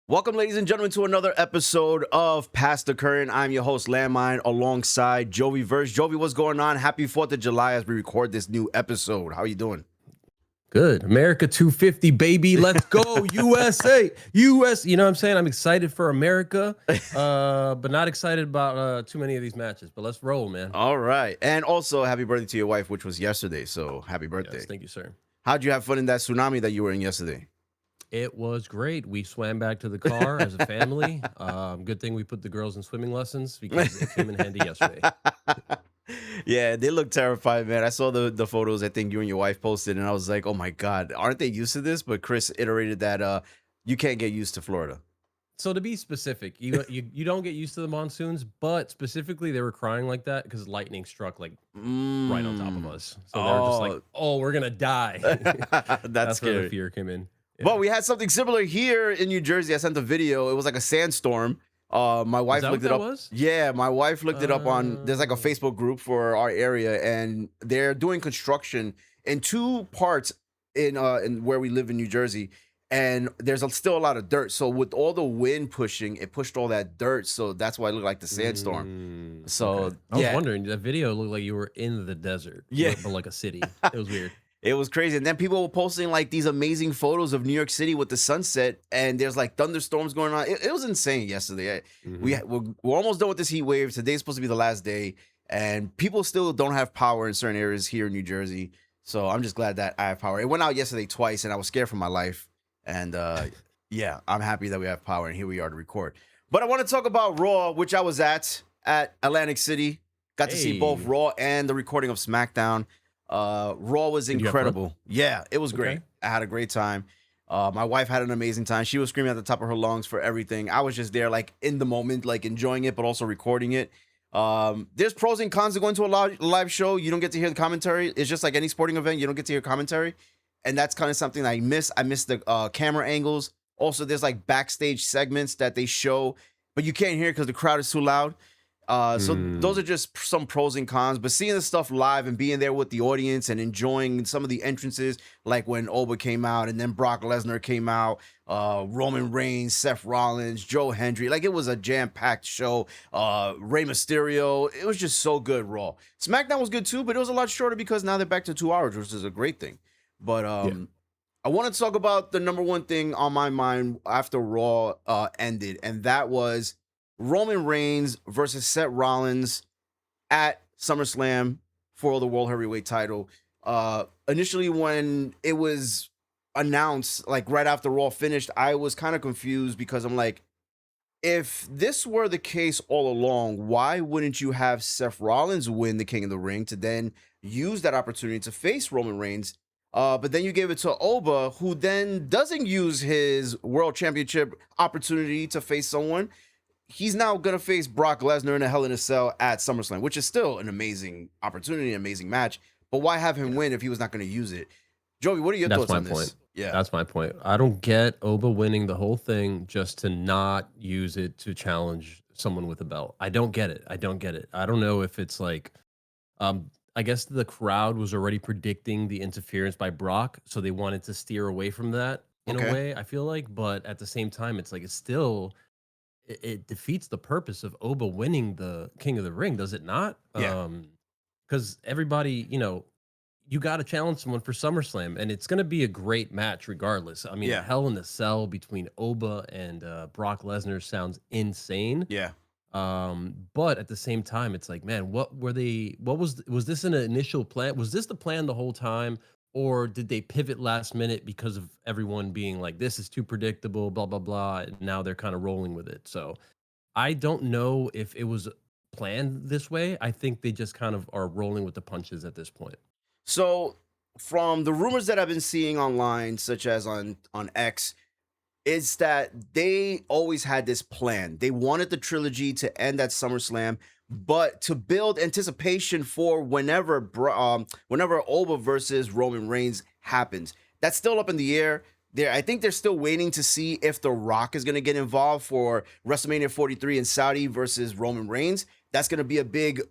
Welcome, ladies and gentlemen, to another episode of Past the Curtain. I'm your host, Lan Mind, alongside Joviverse. Jovi, what's going on? Happy 4th of July as we record this new episode. How are you doing? Good. America 250, baby. Let's go. USA. US. You know what I'm saying? I'm excited for America, but not excited about too many of these matches. But let's roll, man. All right. And also, happy birthday to your wife, which was yesterday. So happy birthday. Yes, thank you, sir. How'd you have fun in that tsunami that you were in yesterday? It was great. We swam back to the car as a family. Good thing we put the girls in swimming lessons because it came in handy yesterday. Yeah, they look terrified, man. I saw the photos I think you and your wife posted, and I was like, oh my God, aren't they used to this? But Chris iterated that you can't get used to Florida. So to be specific, you don't get used to the monsoons, but specifically they were crying like that because lightning struck like right on top of us. So they were just like, "Oh, we're gonna die." That's where scary. the fear came in. Yeah. But we had something similar here in New Jersey. I sent a video. It was like a sandstorm. My wife looked it up. Yeah, my wife looked it up on. There's like a Facebook group for our area, and they're doing construction in two parts in where we live in New Jersey. And there's still a lot of dirt. So with all the wind pushing, it pushed all that dirt. So that's why it looked like the sandstorm. So okay. I was wondering, that video looked like you were in the desert. Yeah, but like a city. It was weird. It was crazy. And then people were posting like these amazing photos of New York City with the sunset, and there's like thunderstorms going on. It was insane yesterday. We're almost done with this heat wave. Today's supposed to be the last day, and people still don't have power in certain areas here in New Jersey. So I'm just glad that I have power. It went out yesterday twice, and I was scared for my life. And yeah, I'm happy that we have power, and here we are to record. But I want to talk about Raw, which I was at Atlantic City. Got to see both Raw and the recording of SmackDown. Raw was incredible. Yeah, it was great. I had a great time. My wife had an amazing time. She was screaming at the top of her lungs for everything. I was just there like in the moment, like enjoying it, but also recording it. There's pros and cons to going to a live show. You don't get to hear the commentary. It's just like any sporting event. You don't get to hear commentary. And that's kind of something I miss. I miss the camera angles. Also, there's like backstage segments that they show, but you can't hear because the crowd is too loud. So those are just some pros and cons, but seeing the stuff live and being there with the audience and enjoying some of the entrances, like when Oba came out and then Brock Lesnar came out, Roman Reigns, Seth Rollins, Joe Hendry, like it was a jam-packed show. Rey Mysterio, it was just so good. Raw. SmackDown was good too, but it was a lot shorter because now they're back to 2 hours, which is a great thing. But I want to talk about the number one thing on my mind after Raw ended, and that was Roman Reigns versus Seth Rollins at SummerSlam for the World Heavyweight title. Initially, when it was announced, like right after Raw finished, I was kind of confused because I'm like, if this were the case all along, why wouldn't you have Seth Rollins win the King of the Ring to then use that opportunity to face Roman Reigns? But then you gave it to Oba, who then doesn't use his World Championship opportunity to face someone. He's now going to face Brock Lesnar in a Hell in a Cell at SummerSlam, which is still an amazing opportunity, an amazing match. But why have him win if he was not going to use it? Joey, what are your thoughts on this? Yeah, that's my point. I don't get Oba winning the whole thing just to not use it to challenge someone with a belt. I don't get it. I don't know if it's like, I guess the crowd was already predicting the interference by Brock, so they wanted to steer away from that in a way, I feel like. But at the same time, it's like it defeats the purpose of Oba winning the King of the Ring, does it not? Yeah. Because everybody, you got to challenge someone for SummerSlam, and it's going to be a great match regardless. I mean, Hell in a Cell between Oba and Brock Lesnar sounds insane. Yeah. But at the same time, it's like, man, was this an initial plan? Was this the plan the whole time? Or did they pivot last minute because of everyone being like, this is too predictable, blah, blah, blah. And now they're kind of rolling with it. So I don't know if it was planned this way. I think they just kind of are rolling with the punches at this point. So from the rumors that I've been seeing online, such as on X, is that they always had this plan. They wanted the trilogy to end at SummerSlam, but to build anticipation for whenever Oba versus Roman Reigns happens. That's still up in the air. I think they're still waiting to see if The Rock is going to get involved for WrestleMania 43 in Saudi versus Roman Reigns. That's going to be a big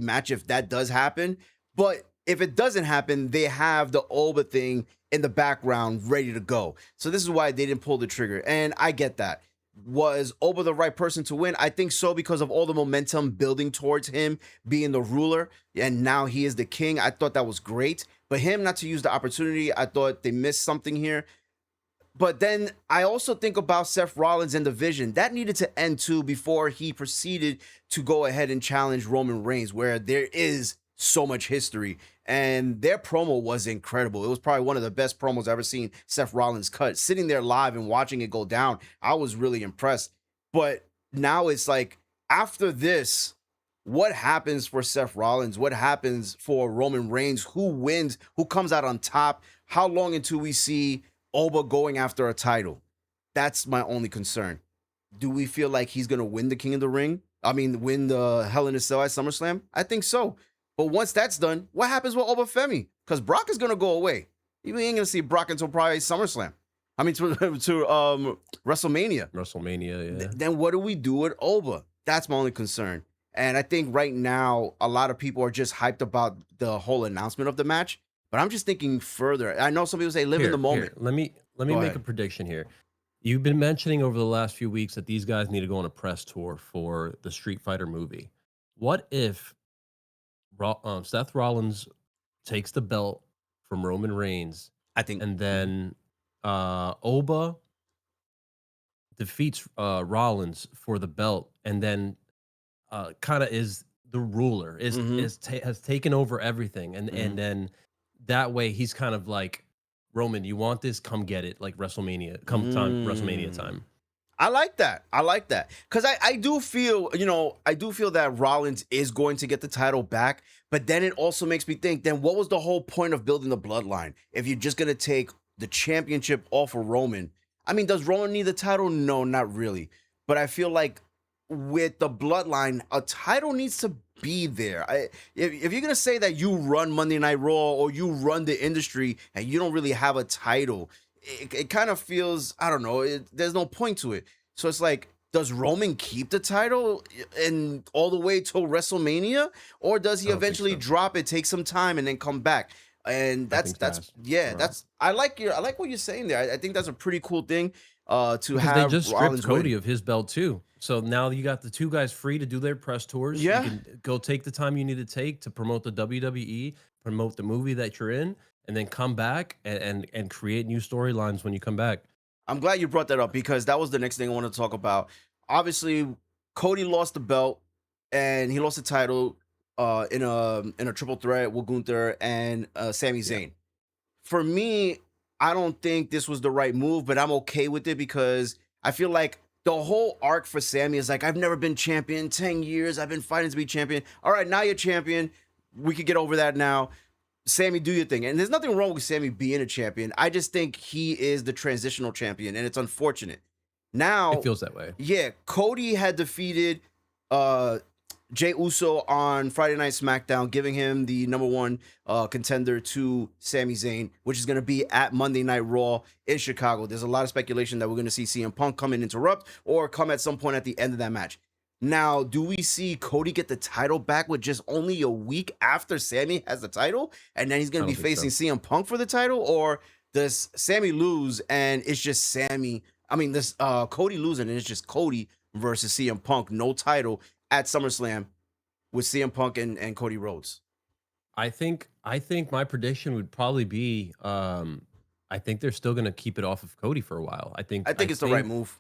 match if that does happen. But if it doesn't happen, they have the Oba thing in the background ready to go. So this is why they didn't pull the trigger. And I get that. Was Oba the right person to win? I think so, because of all the momentum building towards him being the ruler, and now he is the king. I thought that was great. But him not to use the opportunity, I thought they missed something here. But then I also think about Seth Rollins and the Vision. That needed to end too before he proceeded to go ahead and challenge Roman Reigns, where there is so much history. And their promo was incredible. It was probably one of the best promos I've ever seen Seth Rollins cut. Sitting there live and watching it go down, I was really impressed. But now it's like, after this, what happens for Seth Rollins? What happens for Roman Reigns? Who wins? Who comes out on top? How long until we see Oba going after a title? That's my only concern. Do we feel like he's going to win the King of the Ring? I mean, win the Hell in a Cell at SummerSlam? I think so. But once that's done, what happens with Oba Femi? Because Brock is going to go away. You ain't going to see Brock until probably SummerSlam. I mean, to WrestleMania. WrestleMania, yeah. Then what do we do with Oba? That's my only concern. And I think right now, a lot of people are just hyped about the whole announcement of the match. But I'm just thinking further. I know some people say live in the moment. Let me make a prediction here. You've been mentioning over the last few weeks that these guys need to go on a press tour for the Street Fighter movie. What if Seth Rollins takes the belt from Roman Reigns, I think, and then Oba defeats Rollins for the belt, and then kind of is the ruler, has taken over everything, and then that way he's kind of like, Roman, you want this? Come get it. Like WrestleMania, WrestleMania time. I like that. Because I do feel, that Rollins is going to get the title back. But then it also makes me think, then what was the whole point of building the bloodline? If you're just going to take the championship off of Roman. I mean, does Roman need the title? No, not really. But I feel like with the bloodline, a title needs to be there. If you're going to say that you run Monday Night Raw or you run the industry and you don't really have a title, it kind of feels, I don't know, there's no point to it. So it's like, does Roman keep the title and all the way till WrestleMania, or does he eventually drop it, take some time, and then come back? And that's I like what you're saying there. I think that's a pretty cool thing to have. They just stripped Rollins Cody win. of his belt too. So now you got the two guys free to do their press tours. Yeah. You can go take the time you need to take to promote the WWE, promote the movie that you're in, and then come back and create new storylines when you come back. I'm glad you brought that up, because that was the next thing I want to talk about. Obviously, Cody lost the belt and he lost the title in a triple threat with Gunther and Sami Zayn. Yeah. For me, I don't think this was the right move, but I'm okay with it, because I feel like the whole arc for Sami is like, I've never been champion, 10 years, I've been fighting to be champion. All right, now you're champion. We could get over that now. Sami, do your thing. And there's nothing wrong with Sami being a champion. I just think he is the transitional champion, and it's unfortunate. Now it feels that way. Yeah, Cody had defeated Jey Uso on Friday Night SmackDown, giving him the #1 contender to Sami Zayn, which is going to be at Monday Night Raw in Chicago. There's a lot of speculation that we're going to see CM Punk come and interrupt, or come at some point at the end of that match. Now, do we see Cody get the title back with just only a week after Sami has the title, and then he's going to be facing CM Punk for the title? Or does Sami lose and it's just Sami? I mean, this Cody losing and it's just Cody versus CM Punk, no title at SummerSlam with CM Punk and Cody Rhodes? I think my prediction would probably be, I think they're still going to keep it off of Cody for a while. I think it's the right move.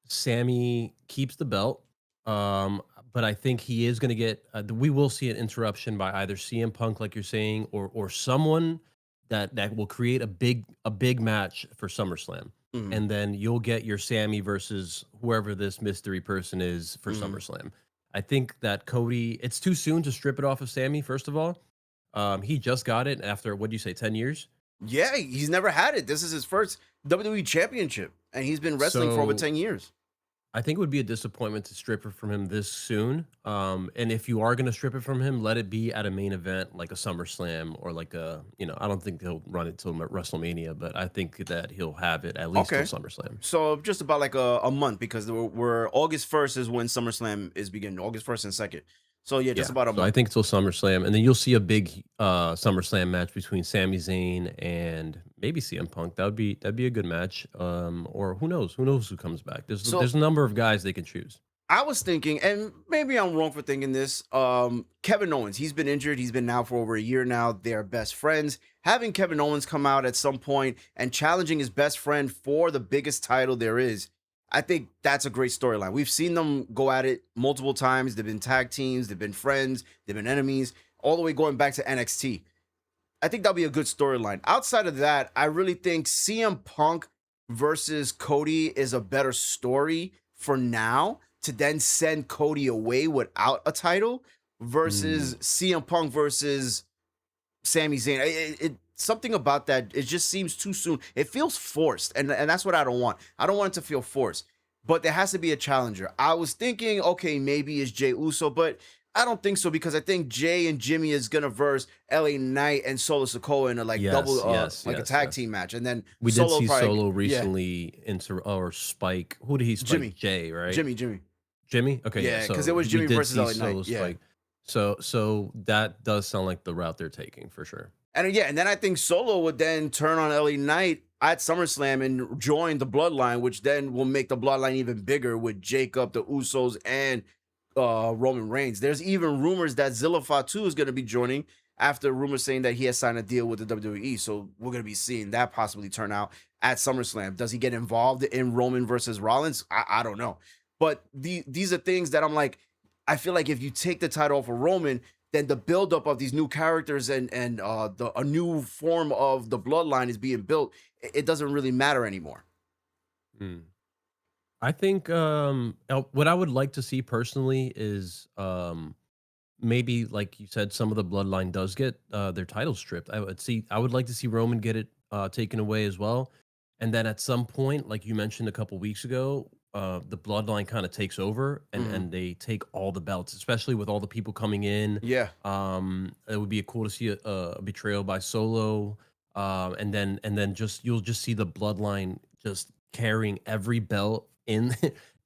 Sami keeps the belt. But I think he is going to get, we will see an interruption by either CM Punk, like you're saying, or someone that will create a big match for SummerSlam. Mm-hmm. And then you'll get your Sami versus whoever this mystery person is for SummerSlam. I think that Cody, it's too soon to strip it off of Sami, first of all. He just got it after, what do you say, 10 years? Yeah, he's never had it. This is his first WWE Championship, and he's been wrestling for over 10 years. I think it would be a disappointment to strip it from him this soon. And if you are going to strip it from him, let it be at a main event like a SummerSlam, or like a, I don't think he'll run it till WrestleMania, but I think that he'll have it at least till SummerSlam. So just about like a month, because we're August 1st is when SummerSlam is beginning, August 1st and 2nd. So yeah, just Yeah, about a so I month. think till SummerSlam, and then you'll see a big SummerSlam match between Sami Zayn and maybe CM Punk. That'd be a good match. Or who knows? Who knows who comes back? So There's a number of guys they can choose. I was thinking, and maybe I'm wrong for thinking this. Kevin Owens, he's been injured. He's been out for over a year now. They're best friends. Having Kevin Owens come out at some point and challenging his best friend for the biggest title there is, I think that's a great storyline. We've seen them go at it multiple times. They've been tag teams, they've been friends, they've been enemies, all the way going back to NXT. I think that'll be a good storyline. Outside of that, I really think CM Punk versus Cody is a better story for now to then send Cody away without a title Mm, versus CM Punk versus Sami Zayn. Something about that, it just seems too soon. It feels forced, and that's what I don't want. I don't want it to feel forced, but there has to be a challenger. I was thinking, okay, maybe it's Jay Uso, but I don't think so because I think Jay and Jimmy is gonna verse LA Knight and Solo Sikoa in a like double, yes, yes, like a yes, tag yes. team match, and then We did Solo see probably, Solo yeah, recently into or Spike. Who did he spike? Jimmy, Jay, right? Jimmy, Jimmy? Okay, yeah. yeah, because it So was we Jimmy did versus see LA Knight, Solo yeah. spike. So that does sound like the route they're taking for sure. And yeah, and then I think Solo would then turn on LA Knight at SummerSlam and join the Bloodline, which then will make the Bloodline even bigger with Jacob, the Usos, and Roman Reigns. There's even rumors that Zilla Fatu is going to be joining after rumors saying that he has signed a deal with the WWE. So we're going to be seeing that possibly turn out at SummerSlam. Does he get involved in Roman versus Rollins? I don't know. But these are things that I'm like, I feel like if you take the title off of Roman, then the buildup of these new characters and a new form of the bloodline is being built. It doesn't really matter anymore. Mm. I think what I would like to see personally is maybe like you said, some of the bloodline does get their titles stripped. I would like to see Roman get it taken away as well. And then at some point, like you mentioned a couple weeks ago, the bloodline kind of takes over Mhm. and they take all the belts, especially with all the people coming in. Yeah. It would be cool to see a betrayal by Solo. And then just you'll just see the bloodline just carrying every belt in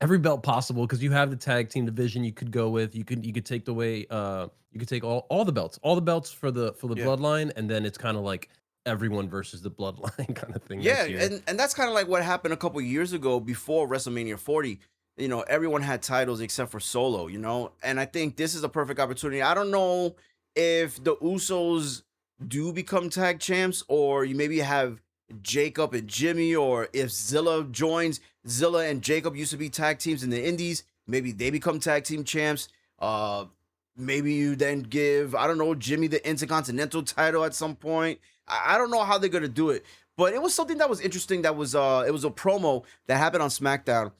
every belt possible because you have the tag team division you could go with. You could take the way you could take all the belts for the Yeah. bloodline, and then it's kind of like everyone versus the bloodline kind of thing Yeah, next year. and that's kind of like what happened a couple years ago before WrestleMania 40. You know, everyone had titles except for Solo, you know? And I think this is a perfect opportunity. I don't know if the Usos do become tag champs or you maybe have Jacob and Jimmy or if Zilla joins. Zilla and Jacob used to be tag teams in the Indies. Maybe they become tag team champs. Uh maybe you then give, I don't know, Jimmy the Intercontinental title at some point. I don't know how they're going to do it. But it was something that was interesting. That was it was a promo that happened on SmackDown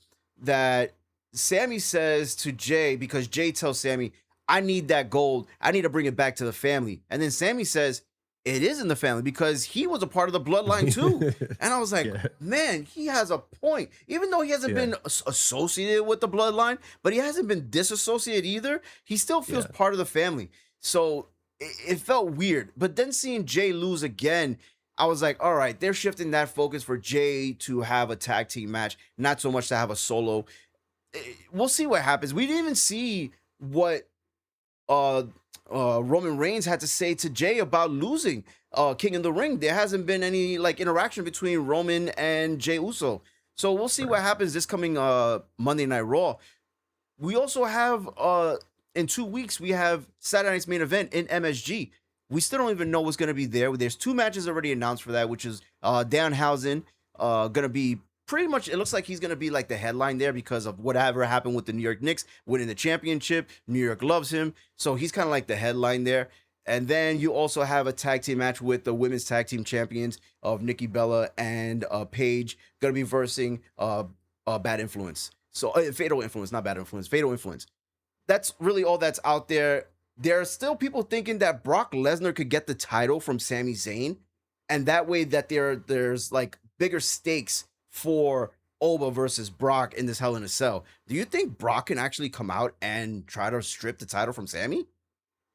that Sammy says to Jay because Jay tells Sammy, "I need that gold. I need to bring it back to the family." And then Sammy says, "It is in the family because he was a part of the bloodline too." And I was like, Yeah, "Man, he has a point. Even though he hasn't yeah, been associated with the bloodline, but he hasn't been disassociated either. He still feels yeah. part of the family." So it felt weird. But then seeing Jay lose again, I was like, all right, they're shifting that focus for Jay to have a tag team match, not so much to have a solo. We'll see what happens. We didn't even see what uh Roman Reigns had to say to Jay about losing King in the Ring. There hasn't been any like interaction between Roman and Jay Uso. So we'll see Right. what happens this coming Monday Night Raw. We also have in 2 weeks we have Saturday night's main event in MSG. We still don't even know what's going to be there. There's two matches already announced for that, which is Danhausen going to be pretty much. It looks like he's going to be like the headline there because of whatever happened with the New York Knicks winning the championship. New York loves him, so he's kind of like the headline there. And then you also have a tag team match with the women's tag team champions of Nikki Bella and Paige going to be versing Bad Influence. So Fatal Influence, not Bad Influence, Fatal Influence. That's really all that's out there. There are still people thinking that Brock Lesnar could get the title from Sami Zayn, and that way that there's like bigger stakes for Oba versus Brock in this Hell in a Cell. Do you think Brock can actually come out and try to strip the title from Sami?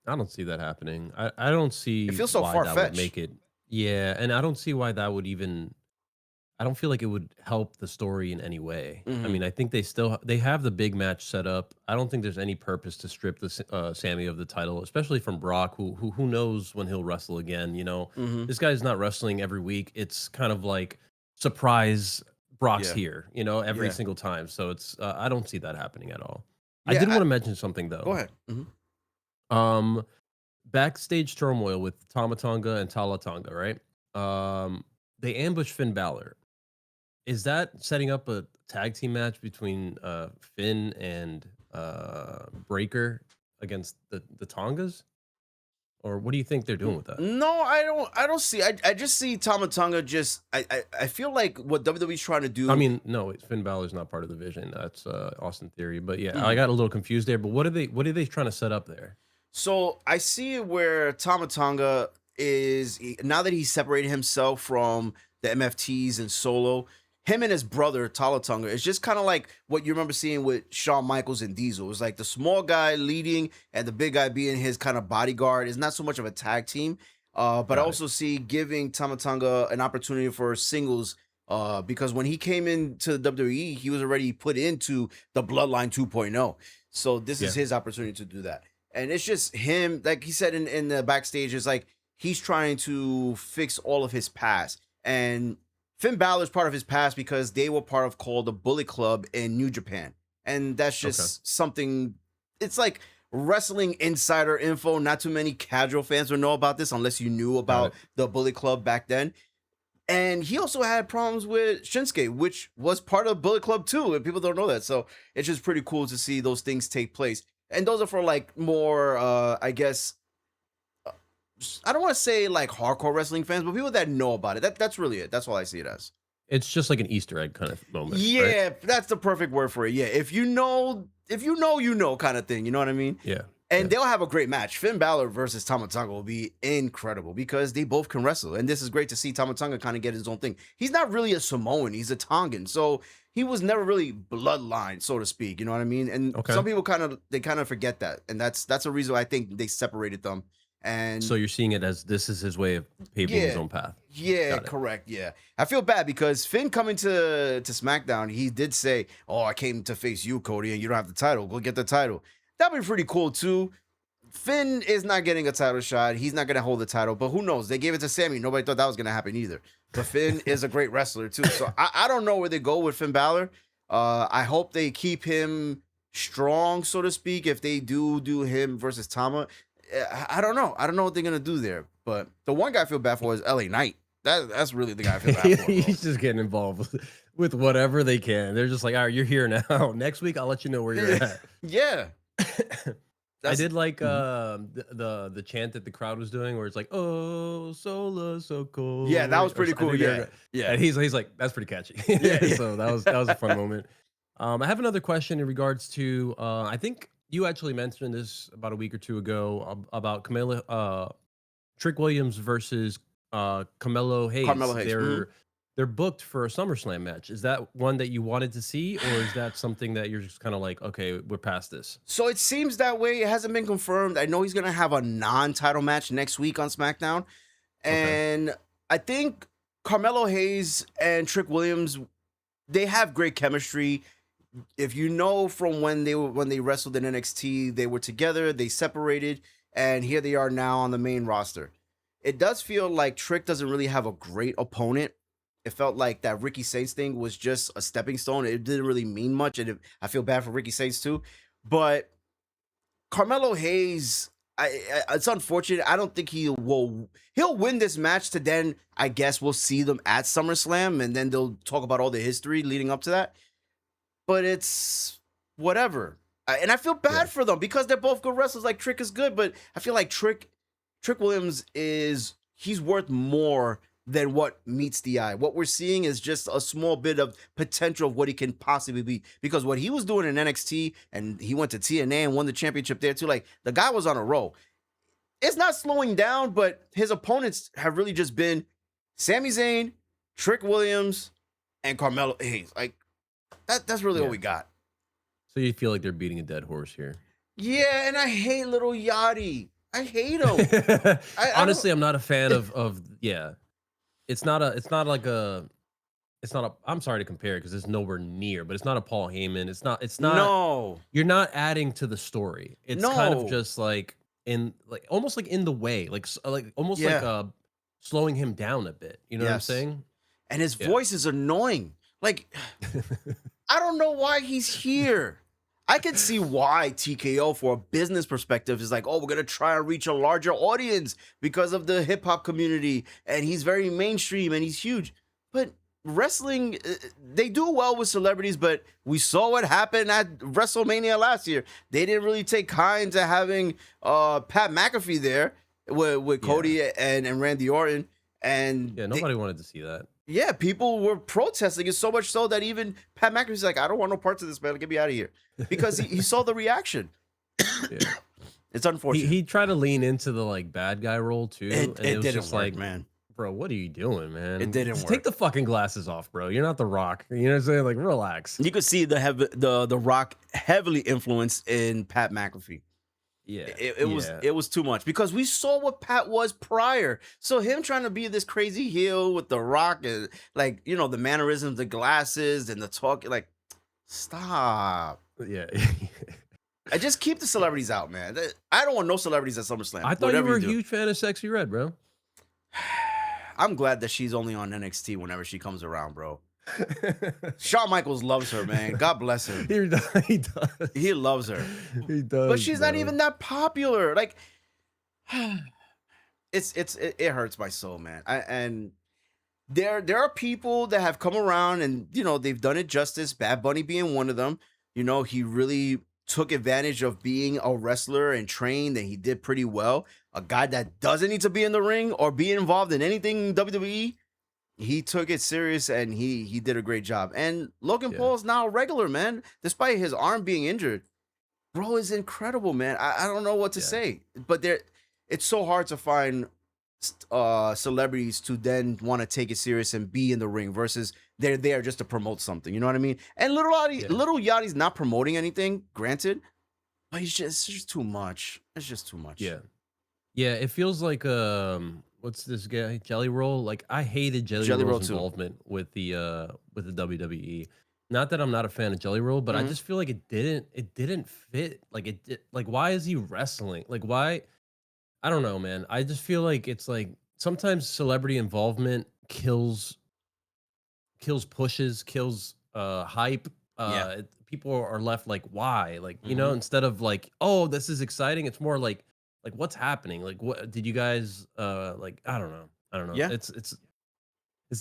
I don't see that happening. I don't It see feels so why far that would fetched. make it. Yeah, and I don't see why that would even. I don't feel like it would help the story in any way. I Mhm. mean, I think they have the big match set up. I don't think there's any purpose to strip Sammy of the title, especially from Brock, who knows when he'll wrestle again. You know, Mhm. this guy's not wrestling every week. It's kind of like surprise Brock's Yeah. here. You know, every Yeah. single time. So it's I don't see that happening at all. I Yeah. did want to mention something Go though. ahead. Mhm. Um, Backstage turmoil with Tama Tonga and Tala Tonga, right? They ambush Finn Balor. Is that setting up a tag team match between Finn and Breaker against the Tongas? Or what do you think they're doing with that? No, I don't see. I just see Tama Tonga just I feel like what WWE's trying to I do. mean, no, Finn Balor's not part of the vision. That's Austin Theory. But yeah, I Mhm. got a little confused there. But what are they trying to set up there? So I see it where Tama Tonga now that he's separated himself from the MFTs and Solo, him and his brother Tala Tonga is just kind of like what you remember seeing with Shawn Michaels and Diesel. It's like the small guy leading and the big guy being his kind of bodyguard. It's not so much of a tag team, but I Got it. also see giving Tama Tonga an opportunity for singles. Because when he came into the WWE, he was already put into the Bloodline 2.0. So this is Yeah. his opportunity to do that. And it's just him, like he said in the backstage, it's like he's trying to fix all of his past. And Finn Balor's part of his past because they were part of called the Bullet Club in New Japan. And that's Okay. just something, it's like wrestling insider info. Not too many casual fans would know about this unless you knew Got about it. the Bullet Club back then. And he also had problems with Shinsuke, which was part of Bullet Club too, and people don't know that. So it's just pretty cool to see those things take place. And those are for like more, I guess, I don't want to say like hardcore wrestling fans, but people that know about it. That's really it. That's all I see it as. It's just like an Easter egg kind of moment, right? Yeah, that's the perfect word for it. Yeah, you know, kind of thing. You know what I mean? Yeah. And Yeah. they'll have a great match. Finn Balor versus Tama Tonga will be incredible because they both can wrestle. And this is great to see Tama Tonga kind of get his own thing. He's not really a Samoan, he's a Tongan. So he was never really bloodline, so to speak. You know what I mean? And Okay. some people kind of forget that. And that's a reason I think they separated them. So And you're seeing it as this is his way of paving his yeah, own path. yeah, Got it. correct. Yeah. I feel bad because Finn coming to SmackDown, he did say, "Oh, I came to face you, Cody, and you don't have the title. Go get the title." That'd be pretty cool too. Finn is not getting a title shot. He's not going to hold the title, but who knows? They gave it to Sammy. Nobody thought that was going to happen either. But Finn is a great wrestler too. So I don't know where they go with Finn Balor. I hope they keep him strong, so to speak. If they do him versus Tama, I don't know. I don't know what they're going to do there. But the one guy I feel bad for is LA Knight. That's really the guy I feel bad for, bro. He's just getting involved with whatever they can. They're just like, all right, you're here now. Next week, I'll let you know where you're at. Yeah. I That's did like Mhm. the chant that the crowd was doing, where it's like, "Oh, Sola, so Yeah, that cold," was pretty I cool. think they Yeah. were, Yeah. and he's like, "That's pretty catchy." Yeah. Yeah. So that was a fun moment. I have another question in regards to I think you actually mentioned this about a week or two ago about Camilla Trick Williams versus Carmelo Carmelo Hayes. Hayes. They're booked for a SummerSlam match. Is that one that you wanted to see, or is that something that you're just kind of like, okay, we're past this? So it seems that way. It hasn't been confirmed. I know he's gonna have a non-title match next week on SmackDown, Okay. and I think Carmelo Hayes and Trick Williams, they have great chemistry. If you know from when they wrestled in NXT, they were together, they separated, and here they are now on the main roster. It does feel like Trick doesn't really have a great opponent. It felt like that Ricky Saints thing was just a stepping stone. It didn't really mean much, and I feel bad for Ricky Saints too. But Carmelo Hayes, it's unfortunate. I don't think he'll win this match to then I guess we'll see them at SummerSlam and then they'll talk about all the history leading up to that. But it's whatever. And I feel Yeah. bad for them because they're both good wrestlers. Like Trick is good, but I feel like Trick Williams he's worth more than what meets the eye. What we're seeing is just a small bit of potential of what he can possibly be. Because what he was doing in NXT and he went to TNA and won the championship there too. Like the guy was on a roll. It's not slowing down, but his opponents have really just been Sami Zayn, Trick Williams, and Carmelo Hayes. Like that's really all Yeah. we got. So you feel like they're beating a dead horse here? Yeah, and I hate little Yachty. I hate him. I don't. Honestly, I'm not a fan of yeah. It's not like a it's not a. I'm sorry to compare it because it's nowhere near, but it's not a Paul Heyman. It's not. No, You're not adding to the story. It's kind of no, just like almost like in the way, like almost like yeah, slowing him down a bit. You know what I'm yes. saying? And his Yeah. voice is annoying. Like, I don't know why he's here. I can see why TKO, for a business perspective, is like, oh, we're gonna try and reach a larger audience because of the hip hop community, and he's very mainstream and he's huge. But wrestling, they do well with celebrities, but we saw what happened at WrestleMania last year. They didn't really take kind to having Pat McAfee there with Yeah. Cody and Randy Orton, and Yeah. Nobody wanted to see that. yeah, people were protesting it, so much so that even Pat McAfee's like, I don't want no parts of this, man. Get me out of here. Because he saw the reaction. Yeah. It's unfortunate. He tried to lean into the like bad guy role too, it and it was didn't just work, like, man. bro, what are you doing, man? It didn't Just work. take the fucking glasses off, bro. You're not The Rock. You know what I'm saying? Like, relax. You could see the Rock heavily influenced in Pat McAfee. Yeah. It was too much because we saw what Pat was prior. So him trying to be this crazy heel with the Rock and like, you know, the mannerisms, the glasses and the talk, like, stop. Yeah. I just keep the celebrities out, man. I don't want no celebrities at SummerSlam. I thought you whatever were a do. huge fan of Sexy Red, bro. I'm glad that she's only on NXT whenever she comes around, bro. Shawn Michaels loves her, man. God bless him. He does. He loves her. He does. But she's not bro. even that popular. Like, it hurts my soul, man. And there are people that have come around and, you know, they've done it justice. Bad Bunny being one of them. You know, he really took advantage of being a wrestler and trained, and he did pretty well. A guy that doesn't need to be in the ring or be involved in anything WWE, he took it serious and he did a great job. And Logan Yeah. Paul's now a regular, man, despite his arm being injured. Bro is incredible, man. I don't know what to Yeah. say, but it's so hard to find celebrities to then want to take it serious and be in the ring versus they're there just to promote something. You know what I mean? And Little Yachty's not promoting anything, granted, but it's just too much. It's just too much. Yeah. Yeah, it feels like what's this guy? Jelly Roll? Like, I hated Jelly Roll Roll's too. involvement with the WWE. Not that I'm not a fan of Jelly Roll, but I just feel like it didn't fit. Like why is he wrestling? Like, why? I don't know, man. I just feel like it's like sometimes celebrity involvement kills pushes, kills hype. People are left like, why? Like, you know, instead of like, oh, this is exciting, it's more like what's happening? Like, what did you guys like? I don't know. Yeah. It's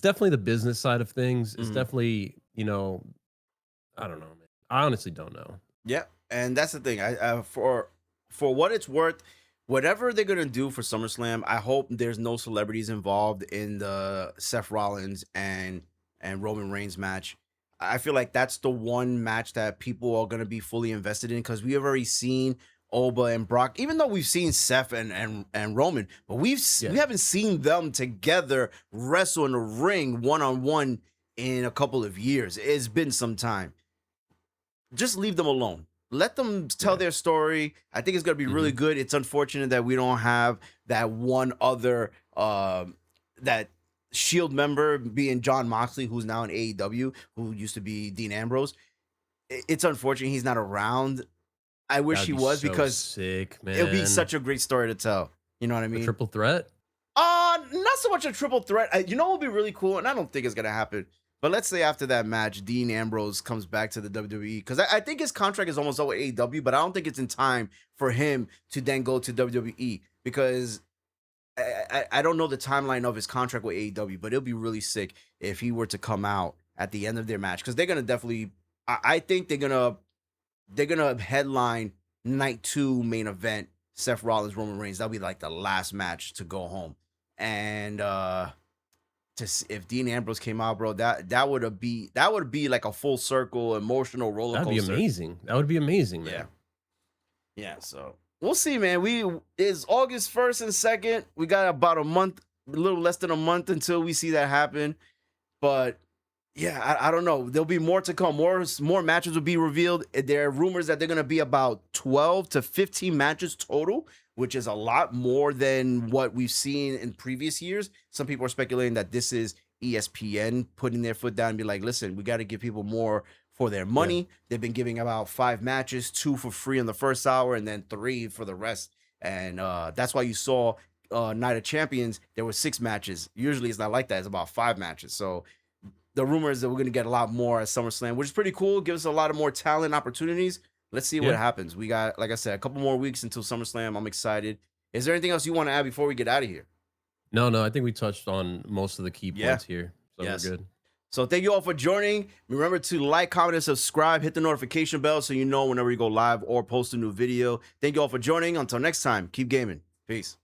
definitely the business side of things. It's definitely, you know, I don't know, man. I honestly don't know. Yeah, and that's the thing. I for what it's worth, whatever they're gonna do for SummerSlam, I hope there's no celebrities involved in the Seth Rollins and Roman Reigns match. I feel like that's the one match that people are gonna be fully invested in because we have already seen Oba and Brock, even though we've seen Seth and Roman, but we haven't seen them together wrestle in the ring one-on-one in a couple of years. It's been some time. Just leave them alone. Let them tell their story. I think it's going to be really good. It's unfortunate that we don't have that one other that Shield member being John Moxley, who's now in AEW, who used to be Dean Ambrose. It's unfortunate he's not around. I wish he was, because sick, man. it would be such a great story to tell. You know what I mean? A triple threat? Not so much a triple threat. You know what would be really cool, and I don't think it's going to happen. But let's say after that match, Dean Ambrose comes back to the WWE, because I think his contract is almost up with AEW, but I don't think it's in time for him to then go to WWE, because I don't know the timeline of his contract with AEW, but it'll be really sick if he were to come out at the end of their match, because they're gonna definitely. I think they're gonna headline night 2 main event, Seth Rollins, Roman Reigns. That'll be like the last match to go home, and if Dean Ambrose came out, bro, that would be like a full circle emotional roller coaster. That'd be amazing. That would be amazing, man. Yeah. So we'll see, man. It's August 1st and 2nd. We got about a little less than a month until we see that happen. But yeah, I don't know. There'll be more to come. More matches will be revealed. There are rumors that they're gonna be about 12 to 15 matches total, which is a lot more than what we've seen in previous years. Some people are speculating that this is ESPN putting their foot down and be like, listen, we got to give people more for their money. They've been giving about 5 matches, 2 for free in the first hour, and then 3 for the rest. And that's why you saw Night of Champions, there were 6 matches. Usually it's not like that. It's about 5 matches. So the rumor is that we're going to get a lot more at SummerSlam, which is pretty cool. Gives us a lot of more talent opportunities. Let's see what happens. We got, like I said, a couple more weeks until SummerSlam. I'm excited. Is there anything else you want to add before we get out of here? No, I think we touched on most of the key points here. So we're good. So thank you all for joining. Remember to like, comment, and subscribe. Hit the notification bell so you know whenever we go live or post a new video. Thank you all for joining. Until next time, keep gaming. Peace.